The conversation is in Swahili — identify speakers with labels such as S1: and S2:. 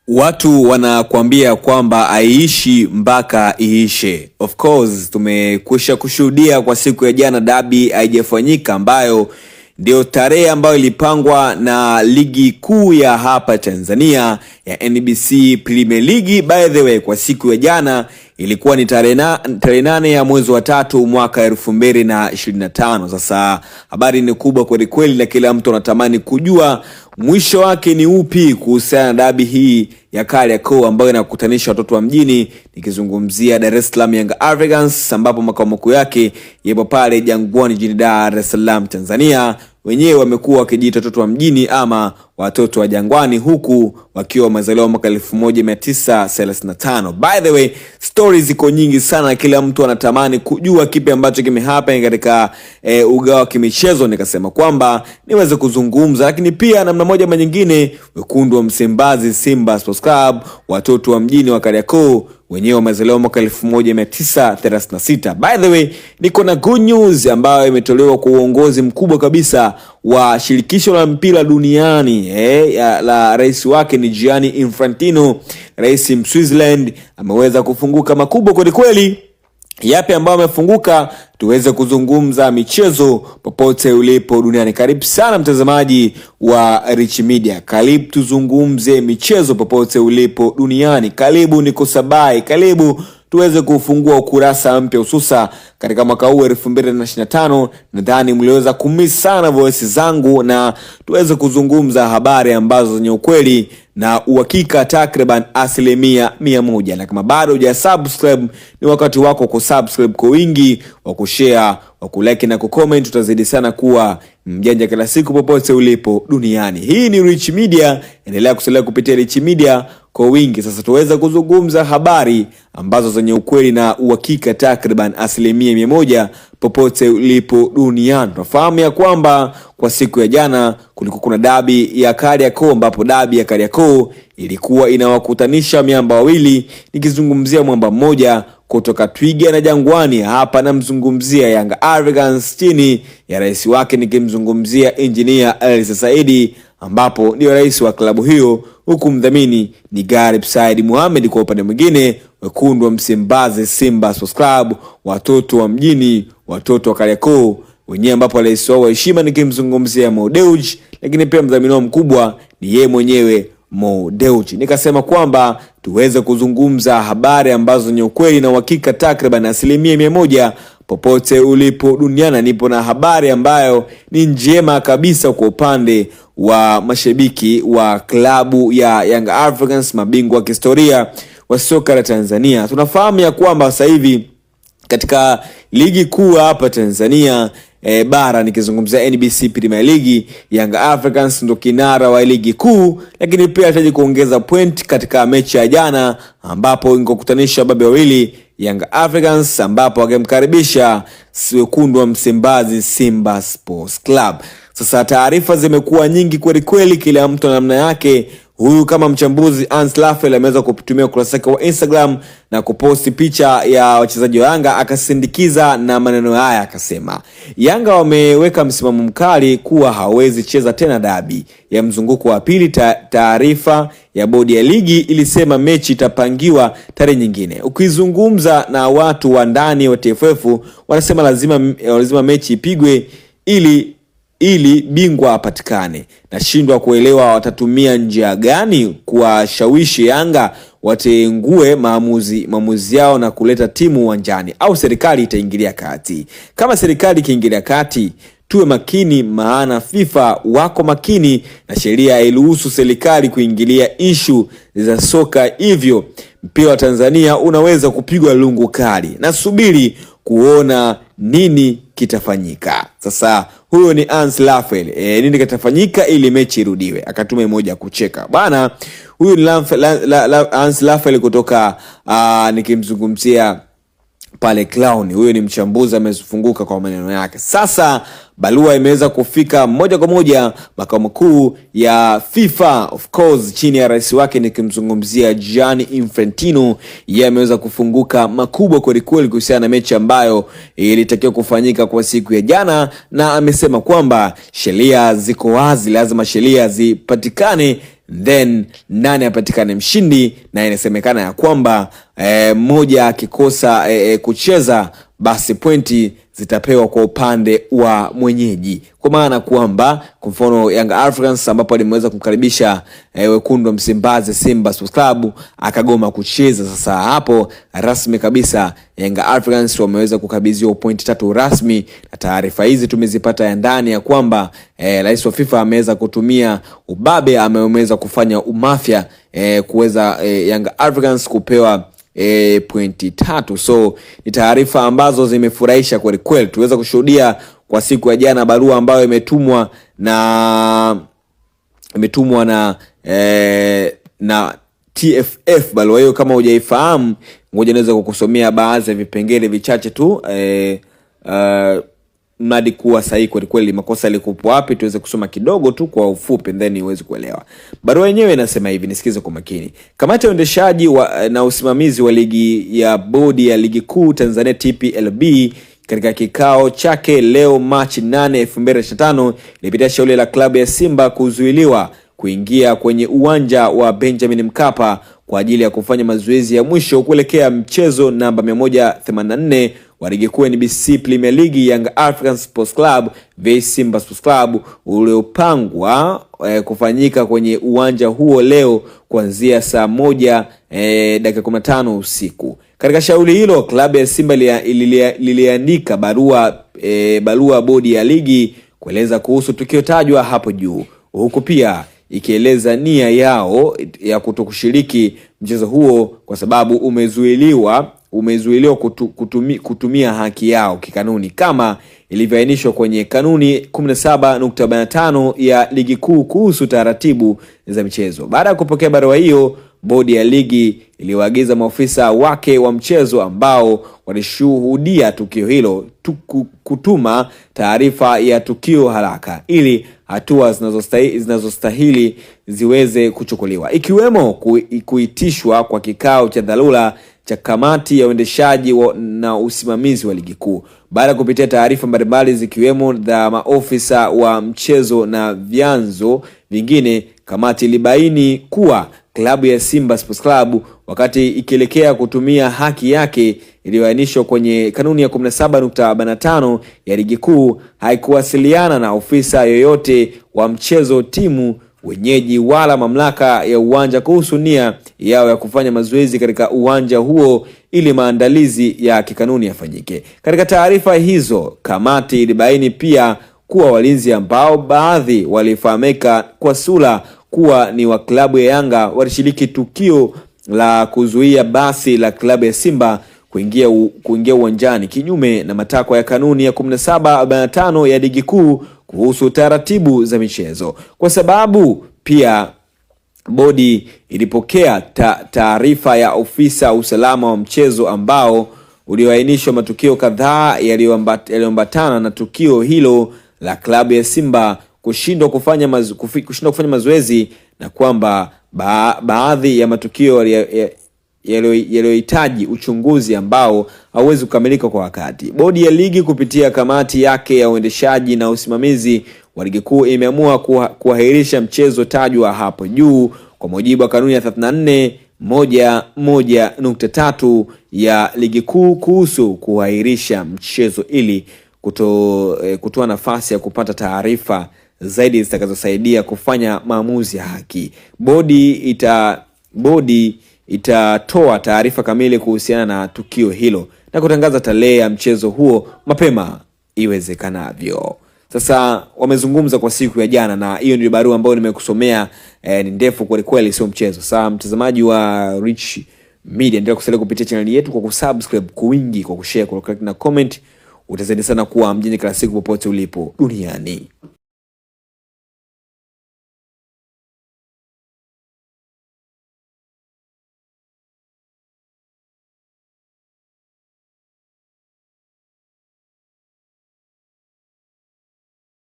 S1: Watu wanakuambia kwamba aishi mpaka iishe. Of course tumekwisha kushuhudia kwa siku ya jana dabi haijafanyika, ambayo ndio tarehe ambayo ilipangwa na ligi kuu ya hapa Tanzania ya NBC Premier League. By the way, kwa siku ya jana ilikuwa ni tarehe 8 ya mwezi wa 3 mwaka 2025. Sasa habari ni kubwa kweli kweli, na kila mtu anatamani kujua mwisho wake ni upi kuhusiana na dabi hii ya Kariakoo ambayo inakutanisha watoto wa mjini, nikizungumzia Dar es Salaam Young Africans, ambapo makao makuu yake yapo pale Jangwani jijini Dar es Salaam Tanzania. Wenyewe wamekuwa wakijiita watoto wa mjini ama watoto wa Jangwani, huku wakiwa wamezaliwa mwaka 1935. By the way, stories ziko nyingi sana, kila mtu anatamani kujua kipi ambacho kimehappen katika ugawa wa kimichezo. Nikasema kwamba niweze kuzungumza, lakini pia namna moja ama nyingine wekundu wa Msimbazi Simba Sports Club, watoto wa mjini wa Kariakoo, wenyewe wamezaliwa mwaka 1936. By the way, niko na good news ambayo imetolewa kwa uongozi mkubwa kabisa wa shirikisho la mpira duniani la rais wake ni Gianni Infantino, rais Switzerland. Ameweza kufunguka makubwa kweli kweli. Yapi ambayo amefunguka? Tuweze kuzungumza michezo popote ulipo duniani. Karibu sana mtazamaji wa Rich Media, karibu tuzungumze michezo popote ulipo duniani. Karibu nikusabai, karibu tuweze kufungua ukurasa mpya, hususa katika mwaka huu 2025. Nadhani mliweza kumiss sana voice zangu, na tuweze kuzungumza habari ambazo zenye ukweli na uhakika takriban 100%. Na kama bado hujasubscribe, ni wakati wako kusubscribe kwa wingi, wa kushare, wa kulike na kucomment. Tutazidi sana kuwa mjanja kila siku popote ulipo duniani. Hii ni Rich Media, endelea kusalia kupitia Rich Media kwa wingi. Sasa tuweza kuzungumza habari ambazo zenye ukweli na uhakika takriban 100% popote ulipo duniani. Tunafahamu ya kwamba kwa siku ya jana kulikuwa kuna dabi ya Kariakoo, ambapo dabi ya Kariakoo ilikuwa inawakutanisha miamba wawili. Nikizungumzia mwamba mmoja kutoka Twiga na Jangwani, hapa namzungumzia Young Africans chini ya rais wake, nikimzungumzia Engineer Hersi Said, ambapo ndio rais wa klabu hiyo, huku mdhamini ni Garib Said Mohamed. Kwa upande mwingine wekundu wa Msimbazi Simba Sports Club, watoto wa mjini, watoto wa Kariakoo wenyewe, ambapo rais wao wa heshima nikimzungumzia Mo Dewji, lakini pia mdhamini wao mkubwa ni yeye mwenyewe Mo Dewji. Nikasema kwamba tuweze kuzungumza habari ambazo ni ukweli na uhakika takriban 100% popote ulipo duniani. Nipo na habari ambayo ni njema kabisa kwa upande wa mashabiki wa klabu ya Young Africans, mabingwa wa kihistoria wa soka la Tanzania. Tunafahamu ya kwamba sasa hivi katika ligi kuu hapa Tanzania bara, nikizungumzia NBC Premier League, Young Africans ndo kinara wa ligi kuu, lakini pia ataji kuongeza point katika mechi ya jana, ambapo ingokutanisha babe wawili Young Africans, ambapo wagemkaribisha wekundu wa Msimbazi Simba Sports Club. Sasa taarifa zimekuwa nyingi kweli kweli, kila mtu na namna yake. Huyu kama mchambuzi Hans Lafel ameweza kutumia ukurasa wake wa Instagram na kuposti picha ya wachezaji wa Yanga, akasindikiza na maneno haya, akasema Yanga wameweka msimamo mkali kuwa hawezi cheza tena dabi ya mzunguko wa pili. Taarifa ya bodi ya ligi ilisema mechi itapangiwa tarehe nyingine. Ukizungumza na watu wa ndani wa TFF wanasema lazima mechi ipigwe ili bingwa apatikane. Nashindwa kuelewa watatumia njia gani kuwashawishi Yanga watengue maamuzi yao na kuleta timu uwanjani, au serikali itaingilia kati. Kama serikali ikiingilia kati, tuwe makini, maana FIFA wako makini na sheria hairuhusu serikali kuingilia issue za soka, hivyo mpira wa Tanzania unaweza kupigwa lungu kali. Nasubiri kuona nini kitafanyika. Sasa huyo ni Hans Lafel. Nini kitafanyika ili mechi irudiwe? Akatuma emoji kucheka. Bana, huyo ni Hans Lafel kutoka nikimzungumzia pale Clown. Huyo ni mchambuzi, amefunguka kwa maneno yake. Sasa barua imeweza kufika moja kwa moja makao makuu ya FIFA, of course chini ya rais wake nikimzungumzia Gianni Infantino. Yeye ameweza kufunguka makubwa kweli kweli kuhusiana na mechi ambayo ilitakiwa kufanyika kwa siku ya jana, na amesema kwamba sheria ziko wazi, lazima sheria zipatikane then nani apatikane mshindi, na inasemekana ya kwamba mmoja akikosa kucheza basi pointi zitapewa kwa upande wa mwenyeji. Kwa maana kwamba kwa mfano Young Africans ambapo alimeweza kumkaribisha wekundu wa Msimbazi Simba Sports Club akagoma kucheza, sasa hapo rasmi kabisa Young Africans wameweza kukabidhiwa pointi 3 rasmi. Na taarifa hizi tumezipata ya ndani ya kwamba rais wa FIFA ameweza kutumia ubabe, ameweza kufanya umafia kuweza Young Africans kupewa pointi 3. So ni taarifa ambazo zimefurahisha kweli kweli. Tuweza kushuhudia kwa siku ya jana barua ambayo imetumwa na TFF. Barua hiyo kama hujaifahamu, ngoja niweza kukusomea baadhi ya vipengele vichache tu mradi kuwa sahihi kweli kweli, makosa yalikuwa wapi, tuweze kusoma kidogo tu kwa ufupi then uweze kuelewa. Barua yenyewe inasema hivi, nisikize kwa makini. Kamati ya uendeshaji na usimamizi wa ligi ya bodi ya ligi kuu Tanzania TPLB katika kikao chake leo Machi 8, 2025 ilipitia shauri la klabu ya Simba kuzuiliwa kuingia kwenye uwanja wa Benjamin Mkapa kwa ajili ya kufanya mazoezi ya mwisho kuelekea mchezo namba 184 wa ligi kuu NBC Premier League Young Africans Sports Club vs Simba Sports Club uliopangwa kufanyika kwenye uwanja huo leo kuanzia saa 1 dakika 15 usiku. Katika shauri hilo, klabu ya Simba liliandika barua bodi ya ligi kueleza kuhusu tukio tajwa hapo juu, huku pia ikieleza nia yao ya kutokushiriki mchezo huo kwa sababu umezuiliwa kutumia haki yao kikanuni kama ilivyoainishwa kwenye kanuni 17.45 ya ligi kuu kuhusu taratibu za michezo. Baada ya kupokea barua hiyo, bodi ya ligi iliwaagiza maofisa wake wa mchezo ambao walishuhudia tukio hilo kutuma taarifa ya tukio haraka ili hatua zinazostahili ziweze kuchukuliwa, ikiwemo kuitishwa kwa kikao cha dharura cha kamati ya uendeshaji na usimamizi wa ligi kuu. Baada ya kupitia taarifa mbalimbali zikiwemo za maofisa wa mchezo na vyanzo vingine, kamati ilibaini kuwa klabu ya Simba Sports Club wakati ikielekea kutumia haki yake iliyoainishwa kwenye kanuni ya 17.45 ya ligi kuu haikuwasiliana na ofisa yoyote wa mchezo, timu wenyeji wala mamlaka ya uwanja kuhusu nia yao ya kufanya mazoezi katika uwanja huo ili maandalizi ya kikanuni yafanyike. Katika taarifa hizo, kamati ilibaini pia kuwa walinzi ambao baadhi walifahamika kwa sura kuwa ni wa klabu ya Yanga walishiriki tukio la kuzuia basi la klabu ya Simba kuingia uwanjani kinyume na matakwa ya kanuni ya 17.45 ya ligi kuu kuhusu taratibu za michezo. Kwa sababu pia bodi ilipokea taarifa ya ofisa usalama wa mchezo ambao ulioainishwa matukio kadhaa yaliyoambatana na tukio hilo la klabu ya Simba kushindwa kufanya mazoezi, na kwamba baadhi ya matukio yaliyohitaji uchunguzi ambao hauwezi kukamilika kwa wakati. Bodi ya ligi kupitia kamati yake ya uendeshaji na usimamizi wa ligi kuu imeamua kuahirisha mchezo tajwa hapo juu kwa mujibu wa kanuni ya 34.1.3 ya ligi kuu kuhusu kuahirisha mchezo ili kutoa nafasi ya kupata taarifa zaidi zitakazosaidia kufanya maamuzi ya haki. Bodi itatoa taarifa kamili kuhusiana na tukio hilo na kutangaza tarehe ya mchezo huo mapema iwezekanavyo. Sasa wamezungumza kwa siku ya jana, na hiyo ndio barua ambayo nimekusomea. Ni ndefu kweli kweli, sio mchezo. Sasa mtazamaji wa Rich Media, endelea kusalia kupitia channel yetu kwa kusubscribe kwa wingi, kwa kushare, kwa like na comment. Utazidi sana kuwa mjini kila siku popote ulipo duniani.